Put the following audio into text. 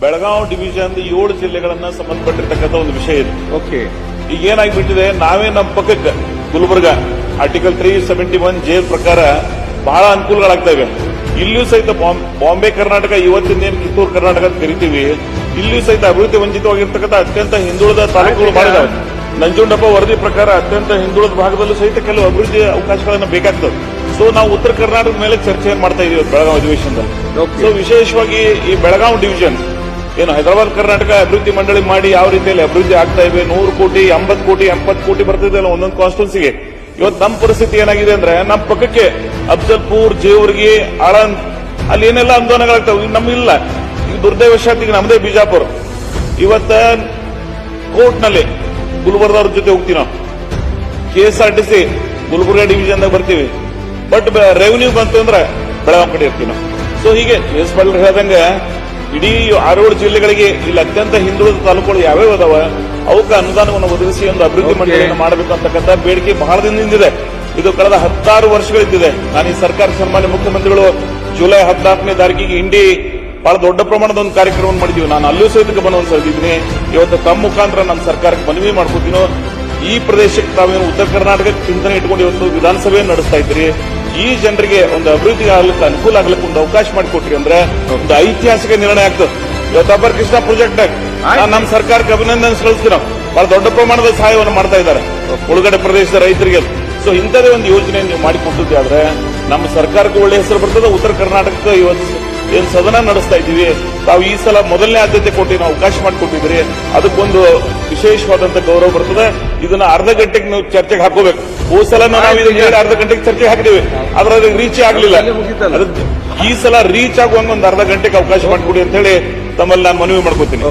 Belagavi division 7 ಜಿಲ್ಲೆಗಳನ್ನ ಸಂಬಂಧಪಟ್ಟಿರ್ತಕ್ಕಂಥ ಒಂದು ವಿಷಯ ಇದೆ. ಓಕೆ, ಈಗ ಏನಾಗ್ಬಿಟ್ಟಿದೆ, ನಾವೇ ನಮ್ಮ ಪಕ್ಕಕ್ಕೆ ಗುಲ್ಬರ್ಗ ಆರ್ಟಿಕಲ್ 371 ಜೆ ಪ್ರಕಾರ ಬಹಳ ಅನುಕೂಲಗಳಾಗ್ತಾ ಇವೆ. ಇಲ್ಲಿಯೂ ಸಹಿತ ಬಾಂಬೆ ಕರ್ನಾಟಕ ಇವತ್ತಿನ ಏನು ಕಿತ್ತೂರು ಕರ್ನಾಟಕ ಅಂತ ಕರಿತೀವಿ, ಇಲ್ಲಿಯೂ ಸಹಿತ ಅಭಿವೃದ್ಧಿ ವಂಚಿತವಾಗಿರ್ತಕ್ಕಂಥ ಅತ್ಯಂತ ಹಿಂದುಳಿದ ತಾಲೂಕುಗಳು ಮಾಡಿದಾವೆ. ನಂಜುಂಡಪ್ಪ ವರದಿ ಪ್ರಕಾರ ಅತ್ಯಂತ ಹಿಂದುಳಿದ ಭಾಗದಲ್ಲೂ ಸಹಿತ ಕೆಲವು ಅಭಿವೃದ್ಧಿ ಅವಕಾಶಗಳನ್ನು ಬೇಕಾಗ್ತದೆ. ಸೊ ನಾವು ಉತ್ತರ ಕರ್ನಾಟಕದ ಮೇಲೆ ಚರ್ಚೆಯನ್ನು ಮಾಡ್ತಾ ಇದೀವಿ ಬೆಳಗಾವಿ ಅಧಿವೇಶನದಲ್ಲಿ. ಸೊ ವಿಶೇಷವಾಗಿ ಈ ಬೆಳಗಾವಿ ಡಿವಿಷನ್ ಏನು ಹೈದರಾಬಾದ್ ಕರ್ನಾಟಕ ಅಭಿವೃದ್ಧಿ ಮಂಡಳಿ ಮಾಡಿ ಯಾವ ರೀತಿಯಲ್ಲಿ ಅಭಿವೃದ್ಧಿ ಆಗ್ತಾ ಇವೆ, 100 ಕೋಟಿ 80 ಕೋಟಿ 70 ಕೋಟಿ ಬರ್ತಿದೆ ಒಂದೊಂದು ಕಾನ್ಸ್ಟಿಟ್ಯೂನ್ಸಿಗೆ. ಇವತ್ತು ನಮ್ಮ ಪರಿಸ್ಥಿತಿ ಏನಾಗಿದೆ ಅಂದ್ರೆ, ನಮ್ಮ ಪಕ್ಕಕ್ಕೆ ಅಫ್ಜಲ್ಪುರ್, ಜೇವರ್ಗಿ, ಆಳಂದ್ ಅಲ್ಲಿ ಏನೆಲ್ಲ ಆಂದೋಲನಗಳಾಗ್ತವೆ, ನಮ್ಗಿಲ್ಲ. ಈಗ ದುರ್ದೈವಶಾತ್ ಈಗ ನಮ್ಮದೇ ಬಿಜಾಪುರ ಇವತ್ತ ಕೋರ್ಟ್ನಲ್ಲಿ ಗುಲ್ಬರ್ಗದವ್ರ ಜೊತೆ ಹೋಗ್ತೀವಿ ನಾವು. KSRTC ಗುಲ್ಬರ್ಗ ಡಿವಿಷನ್ ಬರ್ತೀವಿ, ಬಟ್ ರೆವಿನ್ಯೂ ಬಂತು ಅಂದ್ರೆ ಬೆಳಗಾವಿ ಕಡೆ ಇರ್ತೀವಿ ನಾವು. ಸೊ ಹೀಗೆ ಎಸ್ ಪಾಟೀಲ್ ಹೇಳ್ದಂಗೆ ಇಡೀ 6-7 ಜಿಲ್ಲೆಗಳಿಗೆ ಇಲ್ಲಿ ಅತ್ಯಂತ ಹಿಂದುಳಿದ ತಾಲೂಕುಗಳು ಯಾವ್ಯಾವ ಅದಾವ ಅವಕ್ಕೆ ಅನುದಾನವನ್ನು ಒದಗಿಸಿ ಒಂದು ಅಭಿವೃದ್ಧಿ ಮಂಡಳಿಯನ್ನು ಮಾಡಬೇಕು ಅಂತಕ್ಕಂಥ ಬೇಡಿಕೆ ಬಹಳ ದಿನದಿಂದಿದೆ. ಇದು ಕಳೆದ 16 ವರ್ಷಗಳಿದ್ದಿದೆ. ನಾನು ಈ ಸರ್ಕಾರ ಸನ್ಮಾನ್ಯ ಮುಖ್ಯಮಂತ್ರಿಗಳು ಜುಲೈ 14ನೇ ತಾರೀಕಿಗೆ ಇಂಡಿ ಬಹಳ ದೊಡ್ಡ ಪ್ರಮಾಣದ ಒಂದು ಕಾರ್ಯಕ್ರಮ ಮಾಡಿದೀವಿ. ನಾನು ಅಲ್ಲೂ ಸಹಿತ ಗಮನವನ್ನು ಸೆಳೆದಿದ್ದೀನಿ. ಇವತ್ತು ತಮ್ಮ ಮುಖಾಂತರ ನಮ್ಮ ಸರ್ಕಾರಕ್ಕೆ ಮನವಿ ಮಾಡ್ಕೊತೀನೋ, ಈ ಪ್ರದೇಶಕ್ಕೆ ತಾವೇನು ಉತ್ತರ ಕರ್ನಾಟಕಕ್ಕೆ ಚಿಂತನೆ ಇಟ್ಕೊಂಡು ಇವತ್ತು ವಿಧಾನಸಭೆಯನ್ನು ನಡೆಸ್ತಾ ಇದ್ದೀರಿ, ಈ ಜನರಿಗೆ ಒಂದು ಅಭಿವೃದ್ಧಿ ಆಗ್ಲಿಕ್ಕೆ ಅನುಕೂಲ ಆಗ್ಲಿಕ್ಕೆ ಒಂದು ಅವಕಾಶ ಮಾಡಿಕೊಟ್ರಿ ಅಂದ್ರೆ ಒಂದು ಐತಿಹಾಸಿಕ ನಿರ್ಣಯ ಆಗ್ತದೆ. ಇವತ್ತು ಅಪರ್ ಕೃಷ್ಣ ಪ್ರಾಜೆಕ್ಟ್ ನಮ್ಮ ಸರ್ಕಾರಕ್ಕೆ ಅಭಿನಂದನೆ ಸಲ್ಲಿಸ್ತೀವಿ. ನಾವು ಬಹಳ ದೊಡ್ಡ ಪ್ರಮಾಣದ ಸಹಾಯವನ್ನು ಮಾಡ್ತಾ ಇದ್ದಾರೆ ಒಳಗಡೆ ಪ್ರದೇಶದ ರೈತರಿಗೆ. ಸೊ ಇಂಥದೇ ಒಂದು ಯೋಜನೆ ನೀವು ಮಾಡಿಕೊಟ್ಟಿದ್ದೆ ಆದ್ರೆ ನಮ್ಮ ಸರ್ಕಾರಕ್ಕೆ ಒಳ್ಳೆ ಹೆಸರು ಬರ್ತದೆ. ಉತ್ತರ ಕರ್ನಾಟಕಕ್ಕೆ ಇವತ್ತು ಏನ್ ಸದನ ನಡೆಸ್ತಾ ಇದ್ದೀವಿ, ತಾವು ಈ ಸಲ ಮೊದಲನೇ ಆದ್ಯತೆ ಕೊಟ್ಟು ನಾವು ಅವಕಾಶ ಮಾಡಿಕೊಟ್ಟಿದ್ರಿ, ಅದಕ್ಕೊಂದು ವಿಶೇಷವಾದಂತ ಗೌರವ ಬರ್ತದೆ. ಇದನ್ನ ಅರ್ಧ ಗಂಟೆಗೆ ನೀವು ಚರ್ಚೆಗೆ ಹಾಕೋಬೇಕು. ಹೋದ ಸಲ ನಾವು ಇದನ್ನ ಅರ್ಧ ಗಂಟೆಗೆ ಚರ್ಚೆಗೆ ಹಾಕಿದೀವಿ, ಆದ್ರೆ ಅದಕ್ಕೆ ರೀಚ್ ಆಗಲಿಲ್ಲ. ಈ ಸಲ ರೀಚ್ ಆಗುವಂಗ ಒಂದು ಅರ್ಧ ಗಂಟೆಗೆ ಅವಕಾಶ ಮಾಡಿಕೊಡಿ ಅಂತ ಹೇಳಿ ತಮ್ಮಲ್ಲಿ ನಾನು ಮನವಿ ಮಾಡ್ಕೋತೀನಿ.